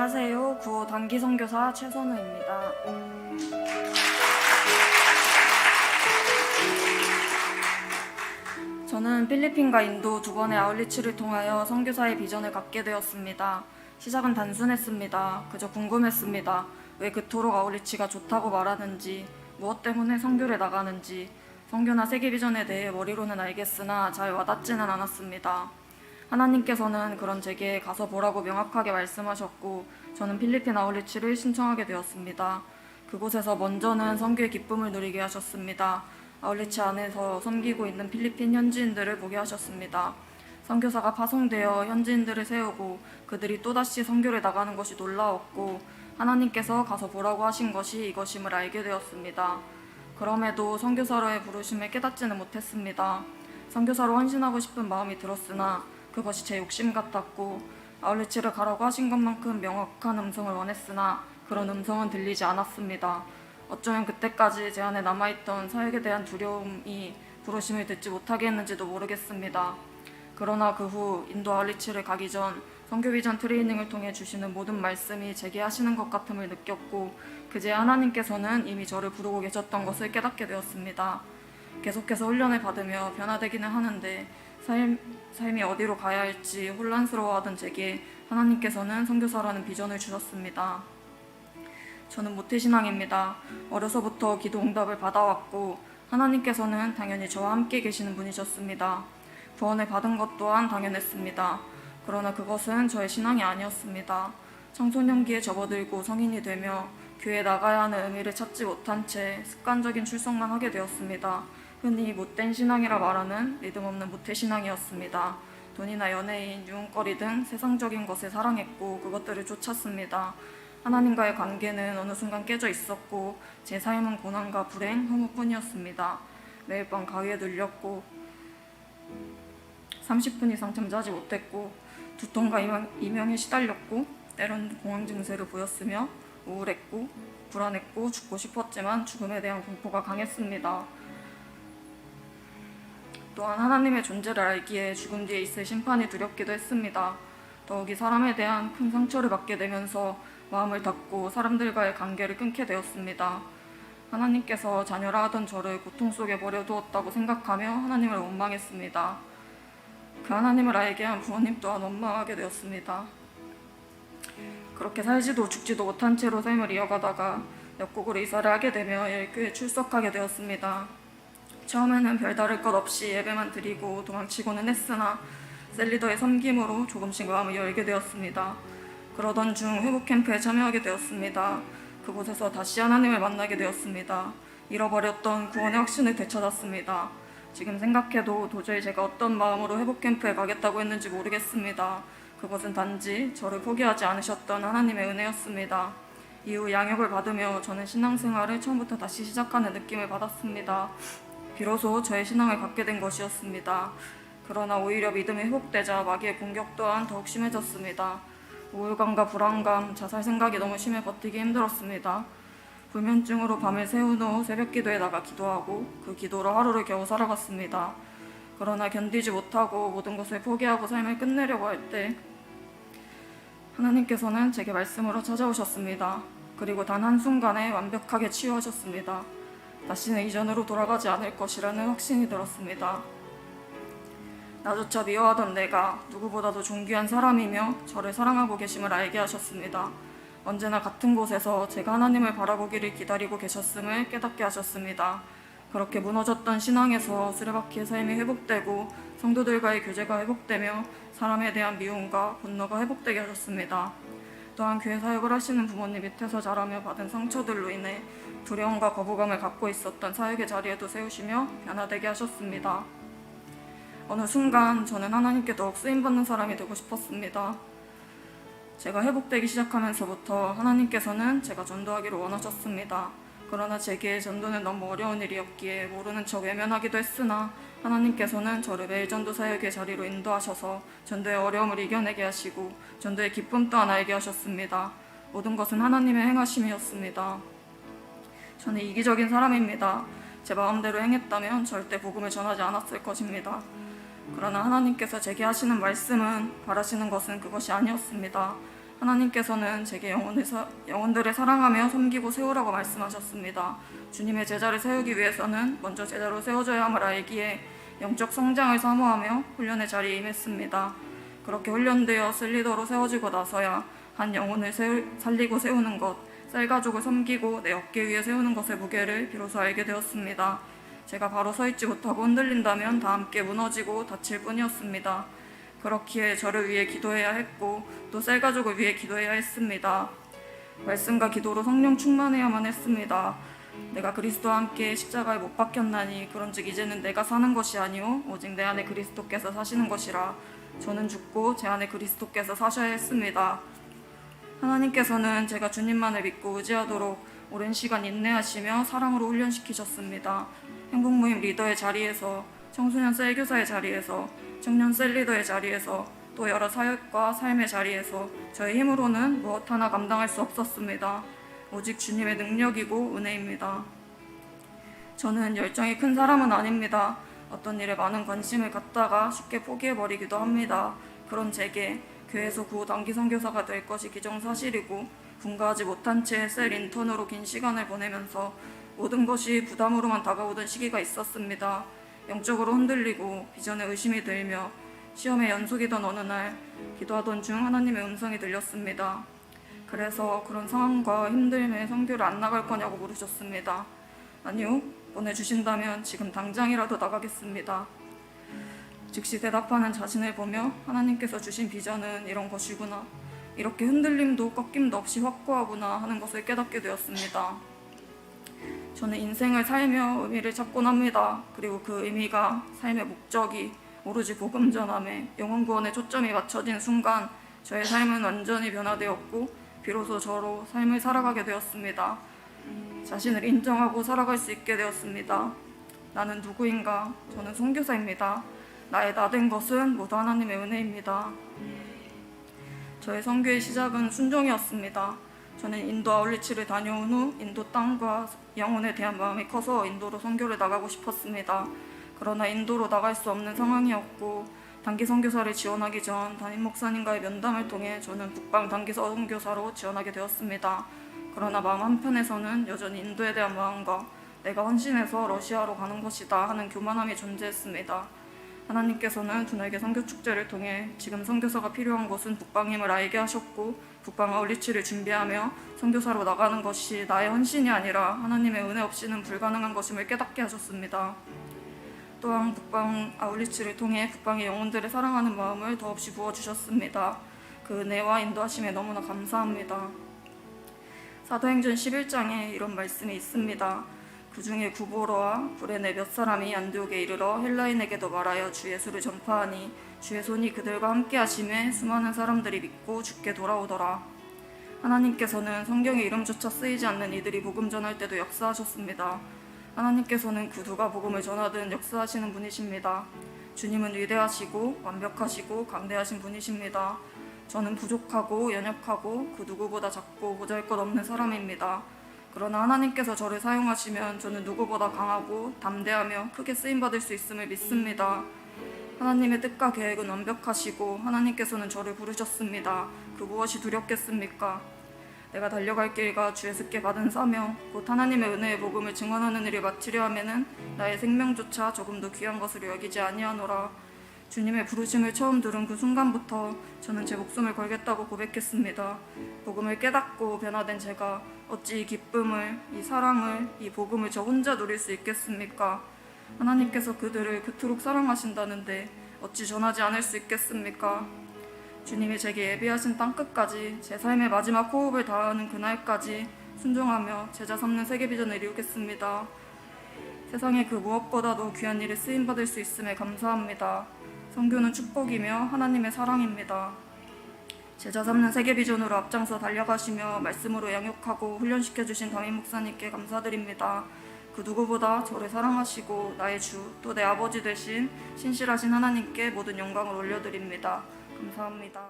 안녕하세요. 구호 단기 선교사 최선우입니다. 저는 필리핀과 인도 두 번의 아웃리치를 통하여 선교사의 비전을 갖게 되었습니다. 시작은 단순했습니다. 그저 궁금했습니다. 왜 그토록 아웃리치가 좋다고 말하는지, 무엇 때문에 선교를 나가는지, 선교나 세계 비전에 대해 머리로는 알겠으나 잘 와닿지는 않았습니다. 하나님께서는 그런 제게 가서 보라고 명확하게 말씀하셨고 저는 필리핀 아웃리치를 신청하게 되었습니다. 그곳에서 먼저는 선교의 기쁨을 누리게 하셨습니다. 아웃리치 안에서 섬기고 있는 필리핀 현지인들을 보게 하셨습니다. 선교사가 파송되어 현지인들을 세우고 그들이 또다시 선교를 나가는 것이 놀라웠고 하나님께서 가서 보라고 하신 것이 이것임을 알게 되었습니다. 그럼에도 선교사로의 부르심을 깨닫지는 못했습니다. 선교사로 헌신하고 싶은 마음이 들었으나 그것이 제 욕심 같았고 아웃리치를 가라고 하신 것만큼 명확한 음성을 원했으나 그런 음성은 들리지 않았습니다. 어쩌면 그때까지 제 안에 남아있던 사역에 대한 두려움이 부르심을 듣지 못하게 했는지도 모르겠습니다. 그러나 그 후 인도 아웃리치를 가기 전 선교 비전 트레이닝을 통해 주시는 모든 말씀이 제게 하시는 것 같음을 느꼈고 그제야 하나님께서는 이미 저를 부르고 계셨던 것을 깨닫게 되었습니다. 계속해서 훈련을 받으며 변화되기는 하는데 삶이 어디로 가야 할지 혼란스러워하던 제게 하나님께서는 선교사라는 비전을 주셨습니다. 저는 모태신앙입니다. 어려서부터 기도 응답을 받아왔고 하나님께서는 당연히 저와 함께 계시는 분이셨습니다. 구원을 받은 것 또한 당연했습니다. 그러나 그것은 저의 신앙이 아니었습니다. 청소년기에 접어들고 성인이 되며 교회에 나가야 하는 의미를 찾지 못한 채 습관적인 출석만 하게 되었습니다. 흔히 못된 신앙이라 말하는 리듬 없는 모태신앙이었습니다. 돈이나 연예인, 유흥거리 등 세상적인 것을 사랑했고 그것들을 쫓았습니다. 하나님과의 관계는 어느 순간 깨져 있었고 제 삶은 고난과 불행, 허무뿐이었습니다. 매일 밤 가위에 눌렸고 30분 이상 잠자지 못했고 두통과 이명에 시달렸고 때론 공황 증세를 보였으며 우울했고 불안했고 죽고 싶었지만 죽음에 대한 공포가 강했습니다. 또한 하나님의 존재를 알기에 죽음 뒤에 있을 심판이 두렵기도 했습니다. 더욱이 사람에 대한 큰 상처를 받게 되면서 마음을 닫고 사람들과의 관계를 끊게 되었습니다. 하나님께서 자녀라 하던 저를 고통 속에 버려두었다고 생각하며 하나님을 원망했습니다. 그 하나님을 알게 한 부모님 또한 원망하게 되었습니다. 그렇게 살지도 죽지도 못한 채로 삶을 이어가다가 역국으로 이사를 하게 되며 예교에 출석하게 되었습니다. 처음에는 별다를 것 없이 예배만 드리고 도망치고는 했으나 셀리더의 섬김으로 조금씩 마음을 열게 되었습니다. 그러던 중 회복 캠프에 참여하게 되었습니다. 그곳에서 다시 하나님을 만나게 되었습니다. 잃어버렸던 구원의 확신을 되찾았습니다. 지금 생각해도 도저히 제가 어떤 마음으로 회복 캠프에 가겠다고 했는지 모르겠습니다. 그것은 단지 저를 포기하지 않으셨던 하나님의 은혜였습니다. 이후 양육을 받으며 저는 신앙생활을 처음부터 다시 시작하는 느낌을 받았습니다. 비로소 저의 신앙을 갖게 된 것이었습니다. 그러나 오히려 믿음이 회복되자 마귀의 공격 또한 더욱 심해졌습니다. 우울감과 불안감, 자살 생각이 너무 심해 버티기 힘들었습니다. 불면증으로 밤을 새운 후 새벽 기도에 나가 기도하고 그 기도로 하루를 겨우 살아갔습니다. 그러나 견디지 못하고 모든 것을 포기하고 삶을 끝내려고 할 때 하나님께서는 제게 말씀으로 찾아오셨습니다. 그리고 단 한순간에 완벽하게 치유하셨습니다. 다시는 이전으로 돌아가지 않을 것이라는 확신이 들었습니다. 나조차 미워하던 내가 누구보다도 존귀한 사람이며 저를 사랑하고 계심을 알게 하셨습니다. 언제나 같은 곳에서 제가 하나님을 바라보기를 기다리고 계셨음을 깨닫게 하셨습니다. 그렇게 무너졌던 신앙에서 쓰레받기의 삶이 회복되고 성도들과의 교제가 회복되며 사람에 대한 미움과 분노가 회복되게 하셨습니다. 또한 교회 사역을 하시는 부모님 밑에서 자라며 받은 상처들로 인해 두려움과 거부감을 갖고 있었던 사역의 자리에도 세우시며 변화되게 하셨습니다. 어느 순간 저는 하나님께 더욱 쓰임받는 사람이 되고 싶었습니다. 제가 회복되기 시작하면서부터 하나님께서는 제가 전도하기를 원하셨습니다. 그러나 제게 전도는 너무 어려운 일이었기에 모르는 척 외면하기도 했으나 하나님께서는 저를 매일 전도 사역의 자리로 인도하셔서 전도의 어려움을 이겨내게 하시고 전도의 기쁨 또한 알게 하셨습니다. 모든 것은 하나님의 행하심이었습니다. 저는 이기적인 사람입니다. 제 마음대로 행했다면 절대 복음을 전하지 않았을 것입니다. 그러나 하나님께서 제게 하시는 말씀은 바라시는 것은 그것이 아니었습니다. 하나님께서는 제게 영혼들을 사랑하며 섬기고 세우라고 말씀하셨습니다. 주님의 제자를 세우기 위해서는 먼저 제자로 세워져야 함을 알기에 영적 성장을 사모하며 훈련의 자리에 임했습니다. 그렇게 훈련되어 셀리더로 세워지고 나서야 한 영혼을 살리고 세우는 것, 셀가족을 섬기고 내 어깨 위에 세우는 것의 무게를 비로소 알게 되었습니다. 제가 바로 서 있지 못하고 흔들린다면 다 함께 무너지고 다칠 뿐이었습니다. 그렇기에 저를 위해 기도해야 했고 또 셀가족을 위해 기도해야 했습니다. 말씀과 기도로 성령 충만해야만 했습니다. 내가 그리스도와 함께 십자가에 못 박혔나니 그런즉 이제는 내가 사는 것이 아니오 오직 내 안에 그리스도께서 사시는 것이라. 저는 죽고 제 안에 그리스도께서 사셔야 했습니다. 하나님께서는 제가 주님만을 믿고 의지하도록 오랜 시간 인내하시며 사랑으로 훈련시키셨습니다. 행복모임 리더의 자리에서, 청소년 셀교사의 자리에서, 청년 셀리더의 자리에서, 또 여러 사역과 삶의 자리에서 저의 힘으로는 무엇 하나 감당할 수 없었습니다. 오직 주님의 능력이고 은혜입니다. 저는 열정이 큰 사람은 아닙니다. 어떤 일에 많은 관심을 갖다가 쉽게 포기해버리기도 합니다. 그런 제게 교회에서 구호 단기 선교사가 될 것이 기정사실이고 분가하지 못한 채 셀 인턴으로 긴 시간을 보내면서 모든 것이 부담으로만 다가오던 시기가 있었습니다. 영적으로 흔들리고 비전에 의심이 들며 시험에 연속이던 어느 날 기도하던 중 하나님의 음성이 들렸습니다. 그래서 그런 상황과 힘듦에 선교를 안 나갈 거냐고 물으셨습니다. 아니요, 보내주신다면 지금 당장이라도 나가겠습니다. 즉시 대답하는 자신을 보며 하나님께서 주신 비전은 이런 것이구나, 이렇게 흔들림도 꺾임도 없이 확고하구나 하는 것을 깨닫게 되었습니다. 저는 인생을 살며 의미를 찾곤 합니다. 그리고 그 의미가 삶의 목적이 오로지 복음 전함에 영혼 구원에 초점이 맞춰진 순간 저의 삶은 완전히 변화되었고 비로소 저로 삶을 살아가게 되었습니다. 자신을 인정하고 살아갈 수 있게 되었습니다. 나는 누구인가? 저는 선교사입니다. 나의 나된 것은 모두 하나님의 은혜입니다. 저의 선교의 시작은 순종이었습니다. 저는 인도 아울리치를 다녀온 후 인도 땅과 영혼에 대한 마음이 커서 인도로 선교를 나가고 싶었습니다. 그러나 인도로 나갈 수 없는 상황이었고 단기 선교사를 지원하기 전 담임 목사님과의 면담을 통해 저는 북방 단기 선교사로 지원하게 되었습니다. 그러나 마음 한편에서는 여전히 인도에 대한 마음과 내가 헌신해서 러시아로 가는 것이다 하는 교만함이 존재했습니다. 하나님께서는 두날개 선교축제를 통해 지금 선교사가 필요한 곳은 북방임을 알게 하셨고 북방 아울리치를 준비하며 선교사로 나가는 것이 나의 헌신이 아니라 하나님의 은혜 없이는 불가능한 것임을 깨닫게 하셨습니다. 또한 북방 아울리치를 통해 북방의 영혼들을 사랑하는 마음을 더없이 부어주셨습니다. 그 은혜와 인도하심에 너무나 감사합니다. 사도행전 11장에 이런 말씀이 있습니다. 그 중에 구보로와 브레네 몇 사람이 안디옥에 이르러 헬라인에게도 말하여 주 예수를 전파하니 주의 손이 그들과 함께 하심에 수많은 사람들이 믿고 주께 돌아오더라. 하나님께서는 성경에 이름조차 쓰이지 않는 이들이 복음 전할 때도 역사하셨습니다. 하나님께서는 그 누가 복음을 전하든 역사하시는 분이십니다. 주님은 위대하시고 완벽하시고 강대하신 분이십니다. 저는 부족하고 연약하고 그 누구보다 작고 보잘것없는 사람입니다. 그러나 하나님께서 저를 사용하시면 저는 누구보다 강하고 담대하며 크게 쓰임받을 수 있음을 믿습니다. 하나님의 뜻과 계획은 완벽하시고 하나님께서는 저를 부르셨습니다. 그 무엇이 두렵겠습니까? 내가 달려갈 길과 주에서께 받은 사명, 곧 하나님의 은혜의 복음을 증언하는 일을 마치려 하면은 나의 생명조차 조금도 귀한 것으로 여기지 아니하노라. 주님의 부르심을 처음 들은 그 순간부터 저는 제 목숨을 걸겠다고 고백했습니다. 복음을 깨닫고 변화된 제가 어찌 이 기쁨을, 이 사랑을, 이 복음을 저 혼자 누릴 수 있겠습니까? 하나님께서 그들을 그토록 사랑하신다는데 어찌 전하지 않을 수 있겠습니까? 주님이 제게 예비하신 땅끝까지 제 삶의 마지막 호흡을 다하는 그날까지 순종하며 제자 삼는 세계비전을 이루겠습니다. 세상에 그 무엇보다도 귀한 일에 쓰임받을 수 있음에 감사합니다. 선교는 축복이며 하나님의 사랑입니다. 제자 삼는 세계비전으로 앞장서 달려가시며 말씀으로 양육하고 훈련시켜주신 담임 목사님께 감사드립니다. 그 누구보다 저를 사랑하시고 나의 주 또 내 아버지 되신 신실하신 하나님께 모든 영광을 올려드립니다. 감사합니다.